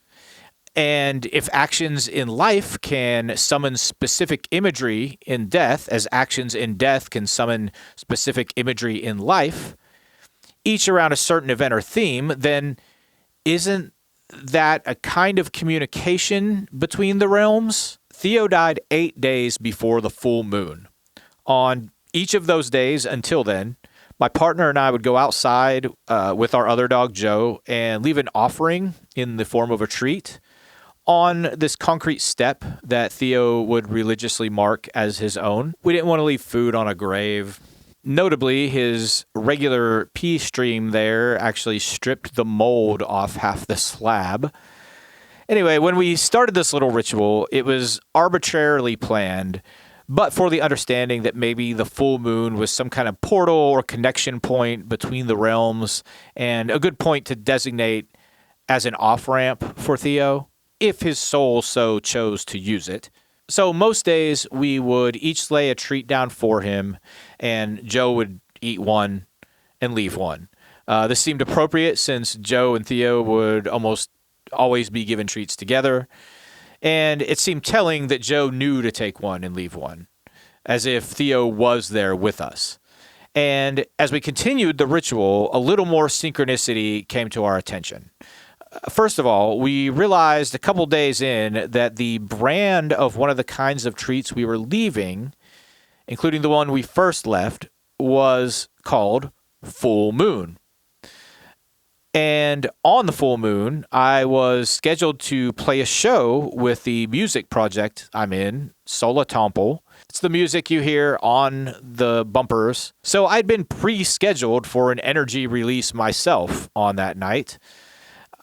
S1: And if actions in life can summon specific imagery in death, as actions in death can summon specific imagery in life, each around a certain event or theme, then isn't that a kind of communication between the realms? Theo died 8 days before the full moon. On each of those days until then, my partner and I would go outside with our other dog, Joe, and leave an offering in the form of a treat on this concrete step that Theo would religiously mark as his own. We didn't want to leave food on a grave. Notably, his regular pee stream there actually stripped the mold off half the slab. Anyway, when we started this little ritual, it was arbitrarily planned, but for the understanding that maybe the full moon was some kind of portal or connection point between the realms, and a good point to designate as an off-ramp for Theo, if his soul so chose to use it. So most days we would each lay a treat down for him, and Joe would eat one and leave one. This seemed appropriate since Joe and Theo would almost always be given treats together, and it seemed telling that Joe knew to take one and leave one, as if Theo was there with us. And as we continued the ritual, a little more synchronicity came to our attention. First of all, we realized a couple days in that the brand of one of the kinds of treats we were leaving, including the one we first left, was called Full Moon. And on the full moon, I was scheduled to play a show with the music project I'm in, Sola Temple. It's the music you hear on the bumpers. So I'd been pre-scheduled for an energy release myself on that night.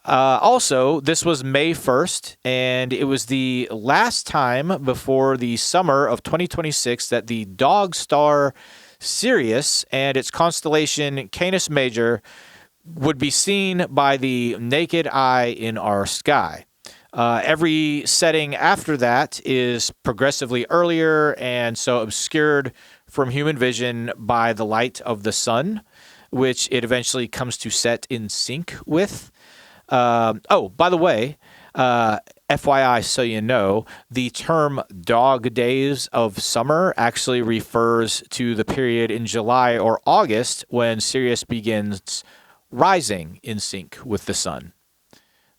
S1: Also, this was May 1st, and it was the last time before the summer of 2026 that the dog star Sirius and its constellation Canis Major would be seen by the naked eye in our sky. Every setting after that is progressively earlier and so obscured from human vision by the light of the sun, which it eventually comes to set in sync with. By the way, FYI, so you know, the term dog days of summer actually refers to the period in July or August when Sirius begins rising in sync with the sun.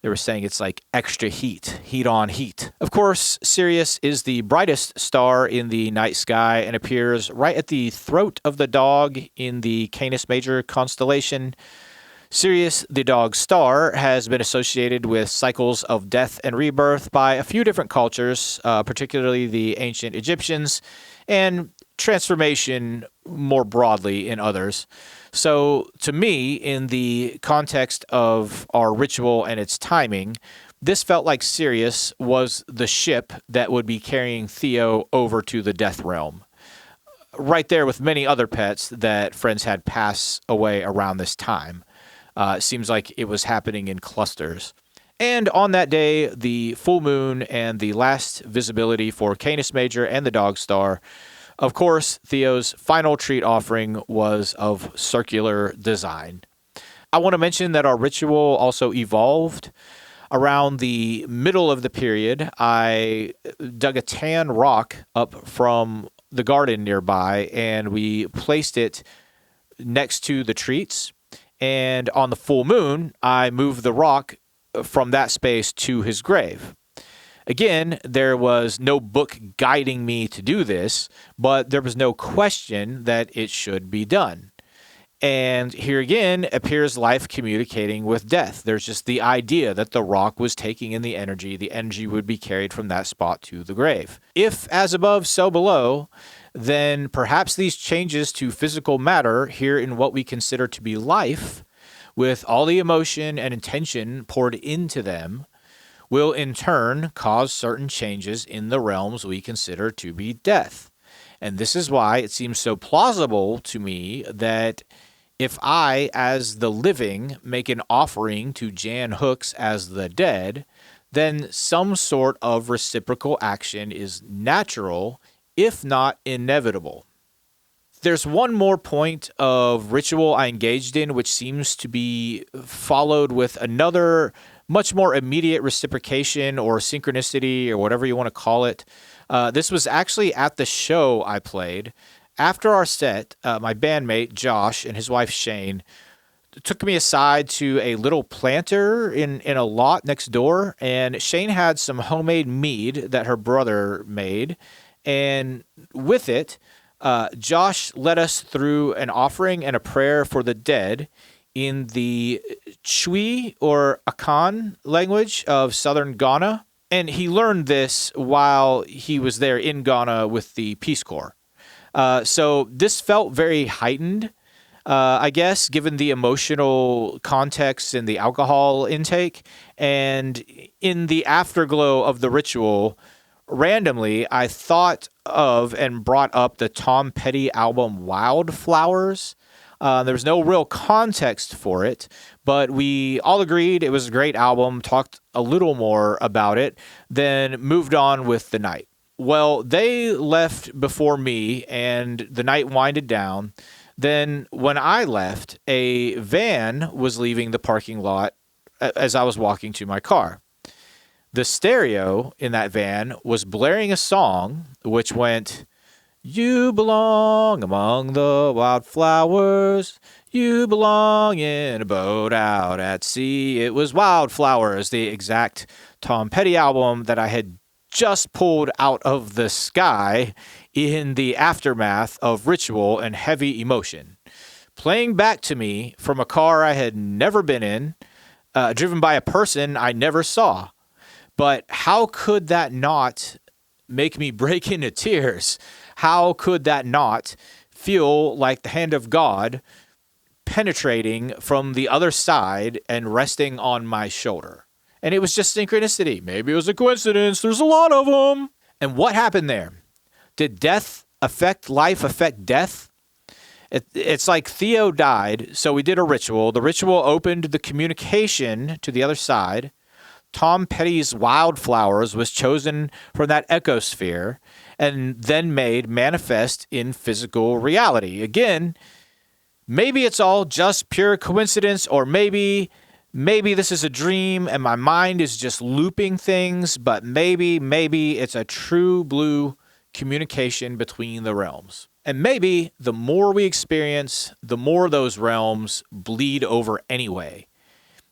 S1: They were saying it's like extra heat on heat. Of course, Sirius is the brightest star in the night sky and appears right at the throat of the dog in the Canis Major constellation. Sirius, the dog star, has been associated with cycles of death and rebirth by a few different cultures, particularly the ancient Egyptians, and transformation more broadly in others. So to me, in the context of our ritual and its timing, this felt like Sirius was the ship that would be carrying Theo over to the death realm. Right there with many other pets that friends had pass away around this time. It seems like it was happening in clusters. And on that day, the full moon and the last visibility for Canis Major and the dog star, of course, Theo's final treat offering was of circular design. I want to mention that our ritual also evolved. Around the middle of the period, I dug a tan rock up from the garden nearby, and we placed it next to the treats. And on the full moon, I moved the rock from that space to his grave. Again, there was no book guiding me to do this, but there was no question that it should be done. And here again appears life communicating with death. There's just the idea that the rock was taking in the energy would be carried from that spot to the grave. If as above, so below, then perhaps these changes to physical matter here in what we consider to be life, with all the emotion and intention poured into them, will in turn cause certain changes in the realms we consider to be death. And this is why it seems so plausible to me that if I, as the living, make an offering to Jan Hooks as the dead, then some sort of reciprocal action is natural, if not inevitable. There's one more point of ritual I engaged in, which seems to be followed with another much more immediate reciprocation or synchronicity or whatever you want to call it. This was actually at the show I played. After our set, my bandmate, Josh, and his wife, Shane, took me aside to a little planter in a lot next door, and Shane had some homemade mead that her brother made, and with it, Josh led us through an offering and a prayer for the dead in the Chui or Akan language of southern Ghana, and he learned this while he was there in Ghana with the Peace Corps. So this felt very heightened, I guess, given the emotional context and the alcohol intake. And in the afterglow of the ritual, randomly, I thought of and brought up the Tom Petty album Wildflowers. There was no real context for it, but we all agreed it was a great album, talked a little more about it, then moved on with the night. Well, they left before me, and the night winded down. Then when I left, a van was leaving the parking lot as I was walking to my car. The stereo in that van was blaring a song which went, "You belong among the wildflowers. You belong in a boat out at sea." It was Wildflowers, the exact Tom Petty album that I had just pulled out of the sky in the aftermath of ritual and heavy emotion. Playing back to me from a car I had never been in, driven by a person I never saw. But how could that not make me break into tears? How could that not feel like the hand of God penetrating from the other side and resting on my shoulder? And it was just synchronicity. Maybe it was a coincidence. There's a lot of them. And what happened there? Did death affect life, affect death? It's like Theo died, so we did a ritual. The ritual opened the communication to the other side. Tom Petty's Wildflowers was chosen from that ecosphere and then made manifest in physical reality. Again, maybe it's all just pure coincidence, or maybe this is a dream and my mind is just looping things, but maybe it's a true blue communication between the realms. And maybe the more we experience, the more those realms bleed over anyway.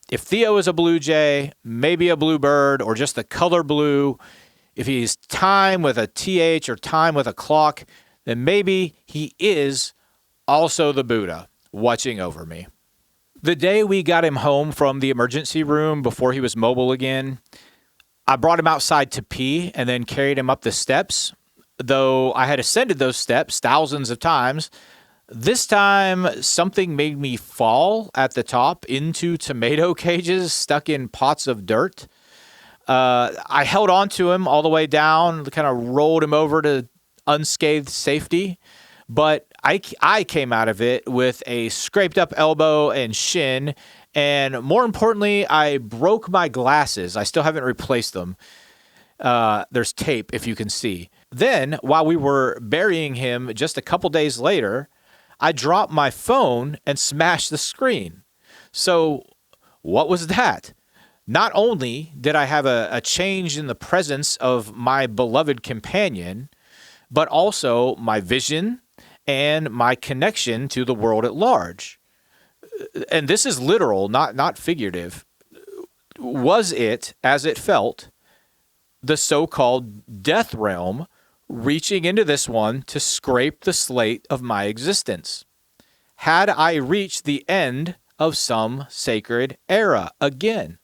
S1: If Theo is a blue jay, maybe a blue bird, or just the color blue, if he's time with a TH or time with a clock, then maybe he is also the Buddha watching over me. The day we got him home from the emergency room before he was mobile again, I brought him outside to pee and then carried him up the steps. Though I had ascended those steps thousands of times, this time something made me fall at the top into tomato cages stuck in pots of dirt. I held on to him all the way down, kind of rolled him over to unscathed safety. But I came out of it with a scraped up elbow and shin. And more importantly, I broke my glasses. I still haven't replaced them. There's tape, if you can see. Then, while we were burying him just a couple days later, I dropped my phone and smashed the screen. So what was that? Not only did I have a change in the presence of my beloved companion, but also my vision and my connection to the world at large. And this is literal, not figurative. Was it, as it felt, the so-called death realm reaching into this one to scrape the slate of my existence? Had I reached the end of some sacred era again?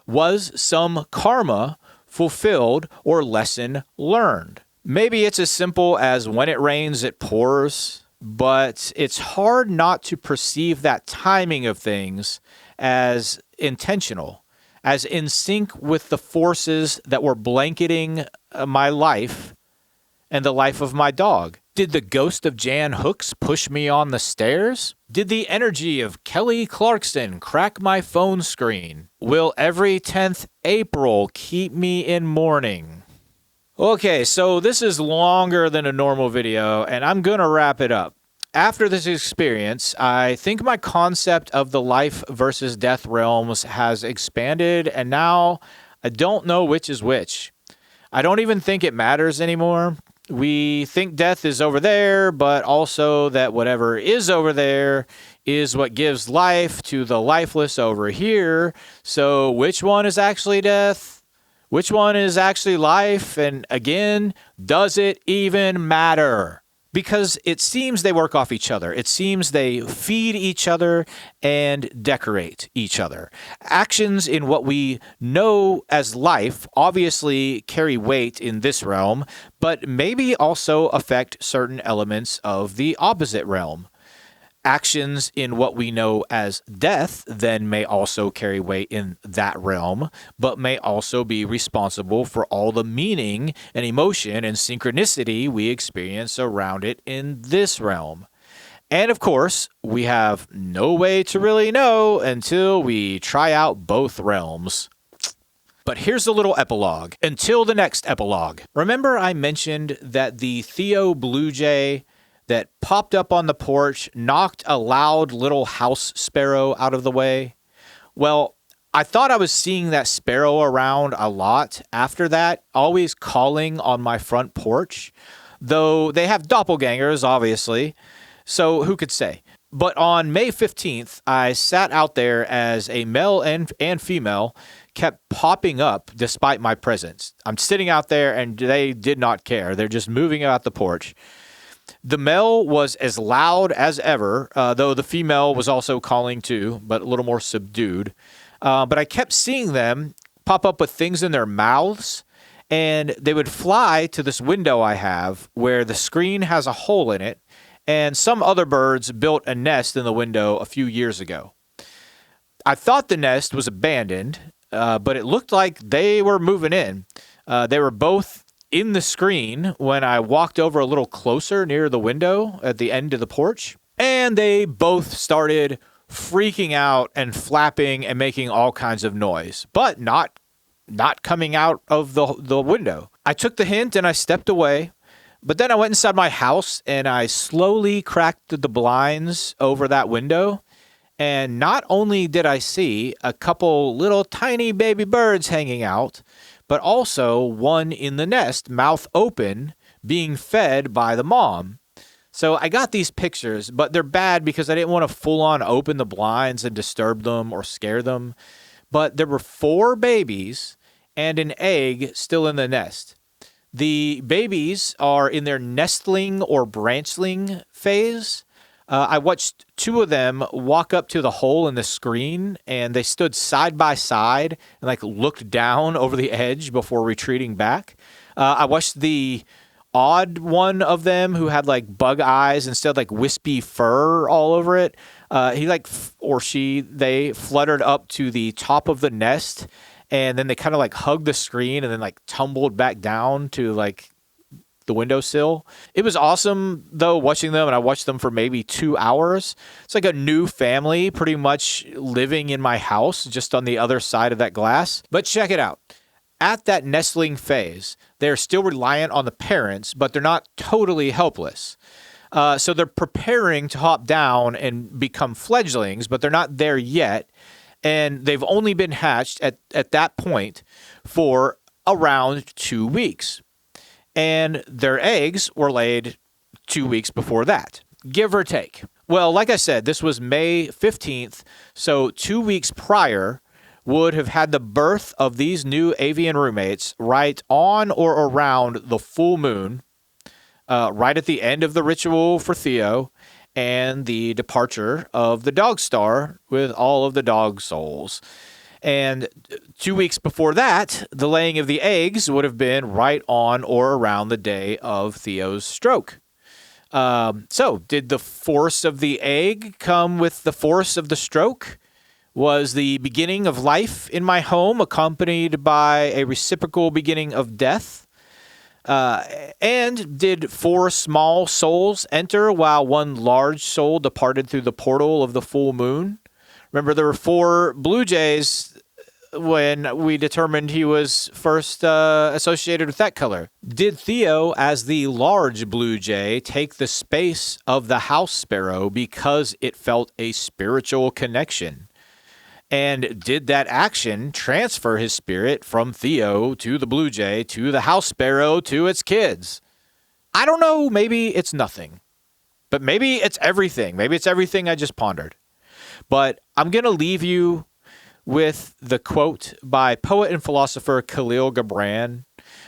S1: Was some karma fulfilled or lesson learned? Maybe it's as simple as when it rains, it pours, but it's hard not to perceive that timing of things as intentional, as in sync with the forces that were blanketing my life and the life of my dog. Did the ghost of Jan Hooks push me on the stairs? Did the energy of Kelly Clarkson crack my phone screen? Will every 10th April keep me in mourning? Okay, so this is longer than a normal video, and I'm going to wrap it up. After this experience, I think my concept of the life versus death realms has expanded, and now I don't know which is which. I don't even think it matters anymore. We think death is over there, but also that whatever is over there is what gives life to the lifeless over here. So which one is actually death? Which one is actually life? And again, does it even matter? Because it seems they work off each other. It seems they feed each other and decorate each other. Actions in what we know as life obviously carry weight in this realm, but maybe also affect certain elements of the opposite realm. Actions in what we know as death then may also carry weight in that realm, but may also be responsible for all the meaning and emotion and synchronicity we experience around it in this realm. And of course, we have no way to really know until we try out both realms. But here's a little epilogue. Until the next epilogue. Remember I mentioned that the Theo blue jay that popped up on the porch knocked a loud little house sparrow out of the way? Well, I thought I was seeing that sparrow around a lot after that, always calling on my front porch, though they have doppelgangers, obviously, so who could say? But on May 15th, I sat out there as a male and female kept popping up despite my presence. I'm sitting out there and they did not care. They're just moving out the porch. The male was as loud as ever, though the female was also calling too, but a little more subdued. But I kept seeing them pop up with things in their mouths, and they would fly to this window I have where the screen has a hole in it, and some other birds built a nest in the window a few years ago. I thought the nest was abandoned, but it looked like they were moving in. They were both in the screen when I walked over a little closer near the window at the end of the porch, and they both started freaking out and flapping and making all kinds of noise, but not coming out of the window. I took the hint and I stepped away, but then I went inside my house and I slowly cracked the blinds over that window, and not only did I see a couple little tiny baby birds hanging out, but also one in the nest, mouth open, being fed by the mom. So I got these pictures, but they're bad because I didn't want to full on open the blinds and disturb them or scare them. But there were 4 babies and an egg still in the nest. The babies are in their nestling or branchling phase. I watched 2 of them walk up to the hole in the screen, and they stood side by side and looked down over the edge before retreating back. I watched the odd one of them who had bug eyes instead of wispy fur all over it. They fluttered up to the top of the nest, and then they kind of hugged the screen and then tumbled back down to the windowsill. It was awesome though watching them, and I watched them for maybe 2 hours. It's like a new family pretty much living in my house just on the other side of that glass. But check it out. At that nestling phase, they're still reliant on the parents, but they're not totally helpless. So they're preparing to hop down and become fledglings, but they're not there yet. And they've only been hatched at that point for around 2 weeks. And their eggs were laid 2 weeks before that, give or take. Well, like I said, this was May 15th, so 2 weeks prior would have had the birth of these new avian roommates right on or around the full moon, right at the end of the ritual for Theo and the departure of the dog star with all of the dog souls. And 2 weeks before that, the laying of the eggs would have been right on or around the day of Theo's stroke. So did the force of the egg come with the force of the stroke? Was the beginning of life in my home accompanied by a reciprocal beginning of death? And did 4 small souls enter while one large soul departed through the portal of the full moon? Remember, there were 4 blue jays when we determined he was first associated with that color. Did Theo, as the large blue jay, take the space of the house sparrow because it felt a spiritual connection? And did that action transfer his spirit from Theo to the blue jay to the house sparrow to its kids? I don't know. Maybe it's nothing. But maybe it's everything. Maybe it's everything I just pondered. But I'm going to leave you with the quote by poet and philosopher Khalil Gibran,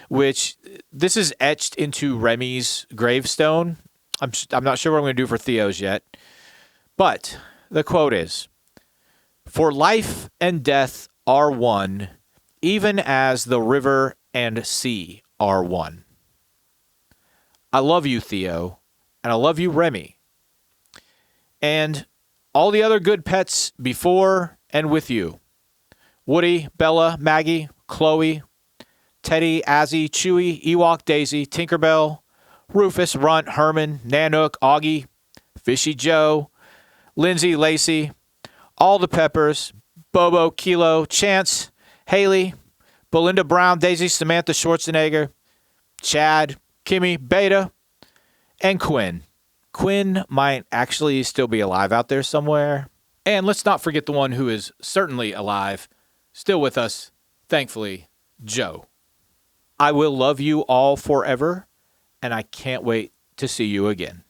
S1: which this is etched into Remy's gravestone. I'm not sure what I'm going to do for Theo's yet. But the quote is, "For life and death are one, even as the river and sea are one." I love you, Theo, and I love you, Remy. And all the other good pets before and with you. Woody, Bella, Maggie, Chloe, Teddy, Azzy, Chewy, Ewok, Daisy, Tinkerbell, Rufus, Runt, Herman, Nanook, Augie, Fishy Joe, Lindsay, Lacey, all the Peppers, Bobo, Kilo, Chance, Haley, Belinda Brown, Daisy, Samantha Schwarzenegger, Chad, Kimmy, Beta, and Quinn. Quinn might actually still be alive out there somewhere. And let's not forget the one who is certainly alive, still with us, thankfully, Joe. I will love you all forever, and I can't wait to see you again.